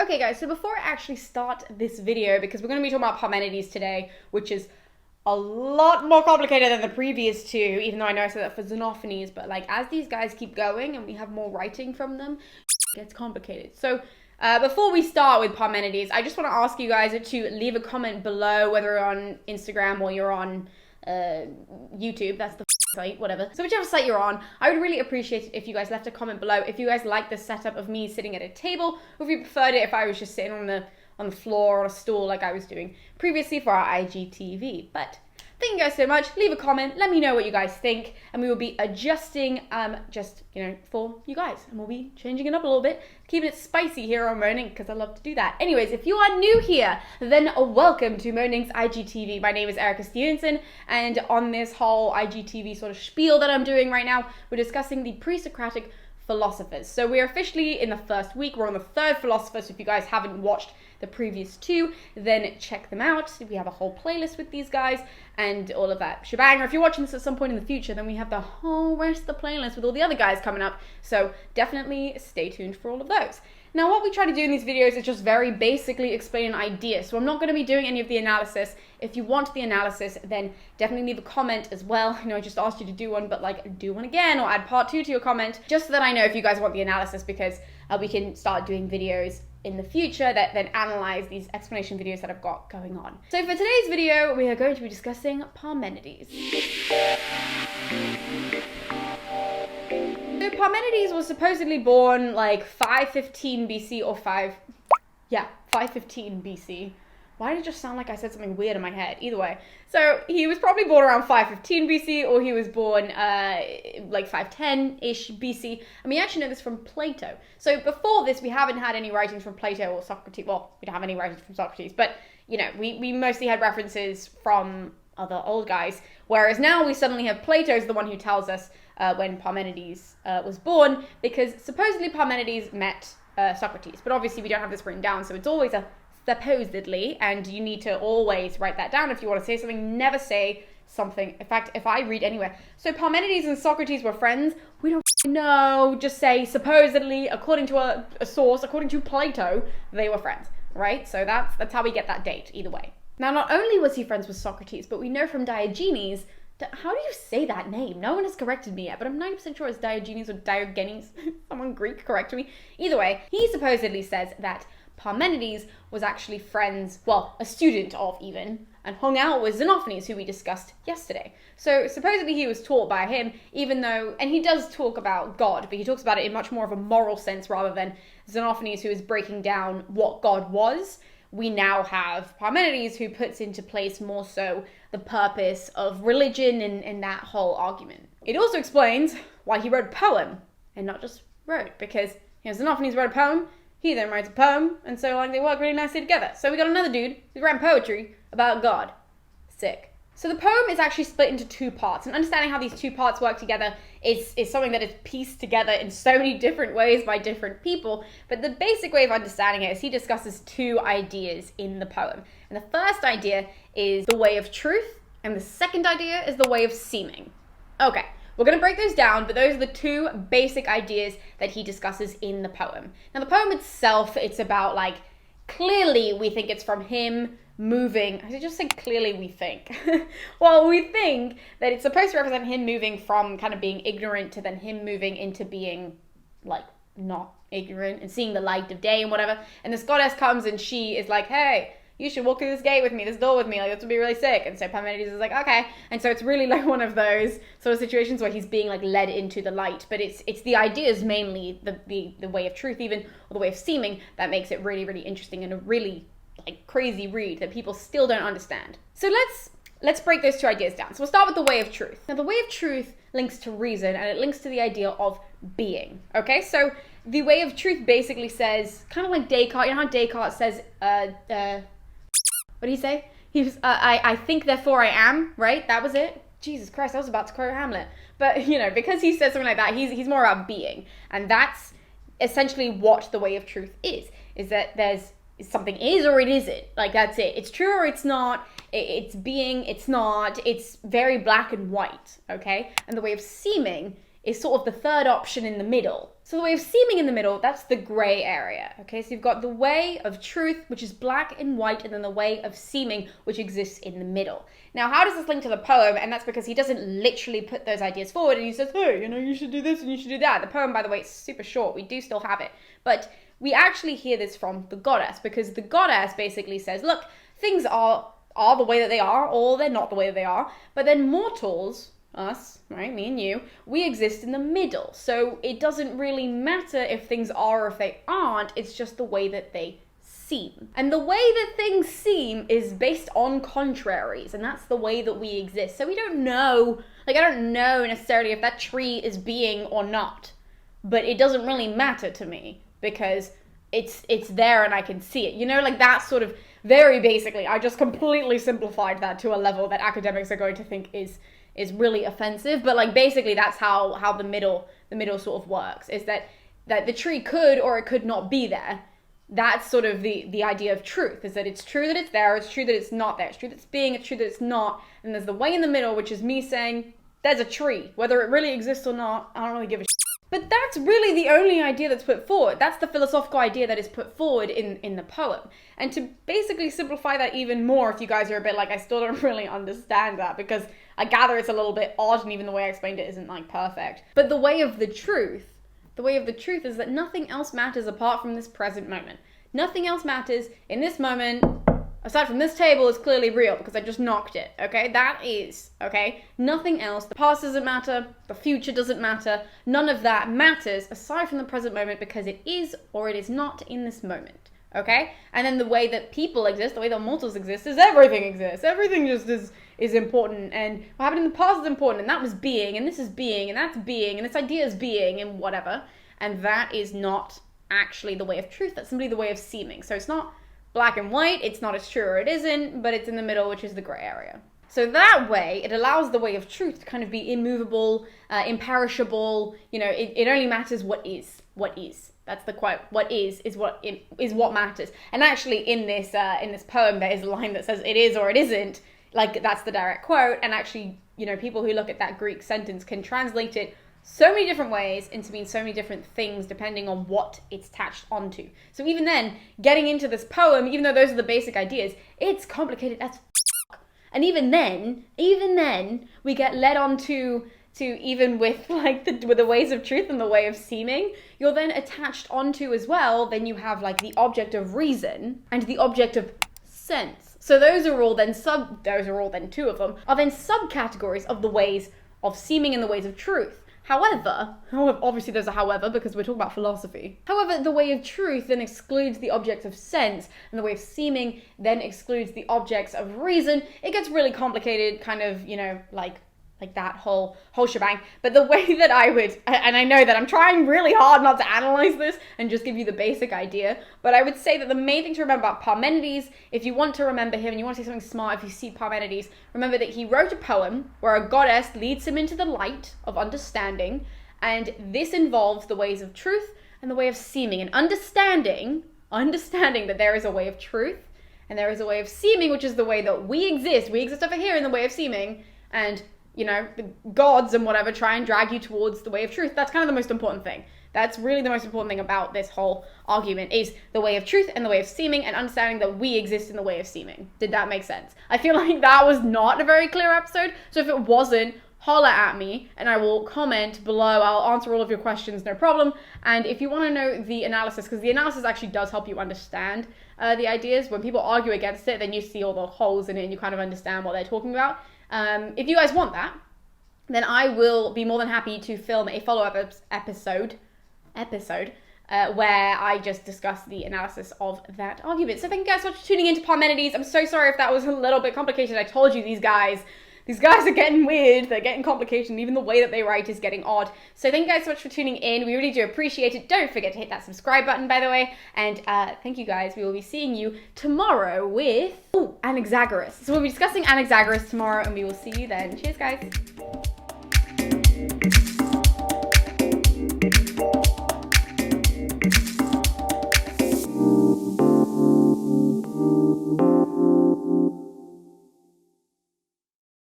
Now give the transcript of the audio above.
Okay guys, so before I actually start this video, because we're going to be talking about Parmenides today, which is a lot more complicated than the previous two, even though I know I said that for Xenophanes, but like as these guys keep going and we have more writing from them, it gets complicated. So before we start with Parmenides, I just want to ask you guys to leave a comment below, whether you're on Instagram or you're on YouTube, that's the site, whatever. So whichever site you're on, I would really appreciate it if you guys left a comment below, if you guys like the setup of me sitting at a table, or if you preferred it if I was just sitting on the floor or a stool like I was doing previously for our IGTV. But thank you guys so much. Leave a comment, let me know what you guys think, and we will be adjusting just, for you guys, and we'll be changing it up a little bit, keeping it spicy here on Moaning, because I love to do that. Anyways, if you are new here, then welcome to Moaning's IGTV. My name is Erica Stevenson, and on this whole IGTV sort of spiel that I'm doing right now, we're discussing the pre-Socratic philosophers. So we're officially in the first week, we're on the third philosopher, so if you guys haven't watched the previous two, then check them out. We have a whole playlist with these guys and all of that shebang. Or if you're watching this at some point in the future, then we have the whole rest of the playlist with all the other guys coming up. So definitely stay tuned for all of those. Now, what we try to do in these videos is just very basically explain an idea. So I'm not going to be doing any of the analysis. If you want the analysis, then definitely leave a comment as well. I just asked you to do one, but like do one again or add part 2 to your comment, just so that I know if you guys want the analysis, because we can start doing videos in the future that then analyze these explanation videos that I've got going on. So for today's video, we are going to be discussing Parmenides. So Parmenides was supposedly born like 515 BC or 515 BC. Why did it just sound like I said something weird in my head? Either way. So he was probably born around 515 BC, or he was born like 510-ish BC. And we actually know this from Plato. So before this, we haven't had any writings from Plato or Socrates. Well, we don't have any writings from Socrates, but we mostly had references from other old guys. Whereas now we suddenly have Plato's the one who tells us when Parmenides was born, because supposedly Parmenides met Socrates. But obviously we don't have this written down, so it's always a supposedly, and you need to always write that down if you want to say something. Never say something. In fact, if I read anywhere, so Parmenides and Socrates were friends, we don't know, just say supposedly, according to a source, according to Plato, they were friends, right? So that's how we get that date, either way. Now, not only was he friends with Socrates, but we know from Diogenes, how do you say that name? No one has corrected me yet, but I'm 90% sure it's Diogenes or Diogenes. Someone Greek correct me. Either way, he supposedly says that Parmenides was actually friends, well, a student of even, and hung out with Xenophanes, who we discussed yesterday. So supposedly he was taught by him, even though, and he does talk about God, but he talks about it in much more of a moral sense rather than Xenophanes, who is breaking down what God was. We now have Parmenides, who puts into place more so the purpose of religion and that whole argument. It also explains why he wrote a poem, and not just wrote, because Xenophanes wrote a poem, he then writes a poem, and so they work really nicely together. So we got another dude who's writing poetry about God. Sick. So the poem is actually split into two parts, and understanding how these two parts work together is something that is pieced together in so many different ways by different people, but the basic way of understanding it is he discusses two ideas in the poem. And the first idea is the way of truth, and the second idea is the way of seeming. Okay. We're going to break those down, but those are the two basic ideas that he discusses in the poem. Now, the poem itself, it's about, clearly we think it's from him moving. I just said clearly we think. Well, we think that it's supposed to represent him moving from kind of being ignorant to then him moving into being, not ignorant and seeing the light of day and whatever. And this goddess comes and she is like, hey, you should walk through this gate with me, this door with me, this would be really sick. And so Parmenides is like, okay. And so it's really like one of those sort of situations where he's being led into the light. But it's the ideas mainly, the way of truth even, or the way of seeming, that makes it really, really interesting and a really crazy read that people still don't understand. So let's break those two ideas down. So we'll start with the way of truth. Now the way of truth links to reason, and it links to the idea of being. Okay, so the way of truth basically says, kind of like Descartes, you know how Descartes says, what did he say? He was, I think, therefore I am, right? That was it. Jesus Christ, I was about to quote Hamlet. But, because he says something like that, he's more about being. And that's essentially what the way of truth is that there's something is or it isn't. That's it. It's true or it's not. It's being, it's not. It's very black and white, okay? And the way of seeming is sort of the third option in the middle. So the way of seeming in the middle, that's the gray area, okay? So you've got the way of truth, which is black and white, and then the way of seeming, which exists in the middle. Now, how does this link to the poem? And that's because he doesn't literally put those ideas forward and he says, hey, you should do this and you should do that. The poem, by the way, is super short. We do still have it. But we actually hear this from the goddess, because the goddess basically says, look, things are the way that they are, or they're not the way that they are. But then mortals, us, right, me and you, we exist in the middle. So it doesn't really matter if things are or if they aren't, it's just the way that they seem. And the way that things seem is based on contraries, and that's the way that we exist. So we don't know, I don't know necessarily if that tree is being or not, but it doesn't really matter to me because it's there and I can see it. That sort of very basically, I just completely simplified that to a level that academics are going to think is really offensive, but basically that's how the middle sort of works, is that the tree could or it could not be there. That's sort of the idea of truth, is that it's true that it's there, it's true that it's not there, it's true that it's being, it's true that it's not, and there's the way in the middle, which is me saying, there's a tree, whether it really exists or not, I don't really give a shit. But that's really the only idea that's put forward. That's the philosophical idea that is put forward in the poem. And to basically simplify that even more, if you guys are a bit I still don't really understand that, because I gather it's a little bit odd, and even the way I explained it isn't perfect. But the way of the truth is that nothing else matters apart from this present moment. Nothing else matters in this moment, aside from this table, is clearly real because I just knocked it, okay? That is, okay? Nothing else. The past doesn't matter. The future doesn't matter. None of that matters aside from the present moment because it is or it is not in this moment, okay? And then the way that people exist, the way that mortals exist, is everything exists. Everything just is important, and what happened in the past is important, and that was being, and this is being, and that's being, and this idea is being, and whatever. And that is not actually the way of truth. That's simply the way of seeming. So it's not black and white, it's not as true or it isn't, but it's in the middle, which is the gray area. So that way, it allows the way of truth to kind of be immovable, imperishable. It only matters what is. What is. That's the quote. What is what matters. And actually, in this poem, there is a line that says, "It is or it isn't." That's the direct quote. And actually, people who look at that Greek sentence can translate it so many different ways and to mean so many different things depending on what it's attached onto. So even then, getting into this poem, even though those are the basic ideas, it's complicated as fuck. And even then, we get led on to even with with the ways of truth and the way of seeming, you're then attached onto as well, then you have the object of reason and the object of sense. So those are all then two of them, are then subcategories of the ways of seeming and the ways of truth. However, obviously there's a however because we're talking about philosophy. However, the way of truth then excludes the objects of sense, and the way of seeming then excludes the objects of reason. It gets really complicated, kind of, like that whole shebang. But the way that I would, and I know that I'm trying really hard not to analyze this and just give you the basic idea, but I would say that the main thing to remember about Parmenides, if you want to remember him and you want to say something smart, if you see Parmenides, remember that he wrote a poem where a goddess leads him into the light of understanding, and this involves the ways of truth and the way of seeming, and understanding that there is a way of truth and there is a way of seeming, which is the way that we exist over here in the way of seeming, and the gods and whatever try and drag you towards the way of truth. That's kind of the most important thing. That's really the most important thing about this whole argument, is the way of truth and the way of seeming, and understanding that we exist in the way of seeming. Did that make sense? I feel like that was not a very clear episode, so if it wasn't, holler at me and I will comment below. I'll answer all of your questions, no problem. And if you want to know the analysis, because the analysis actually does help you understand the ideas. When people argue against it, then you see all the holes in it and you kind of understand what they're talking about. If you guys want that, then I will be more than happy to film a follow-up episode where I just discuss the analysis of that argument. So thank you guys so much for tuning into Parmenides. I'm so sorry if that was a little bit complicated. I told you these guys are getting weird, they're getting complicated, even the way that they write is getting odd. So thank you guys so much for tuning in. We really do appreciate it. Don't forget to hit that subscribe button, by the way. And thank you guys. We will be seeing you tomorrow with Anaxagoras. So we'll be discussing Anaxagoras tomorrow, and we will see you then. Cheers, guys.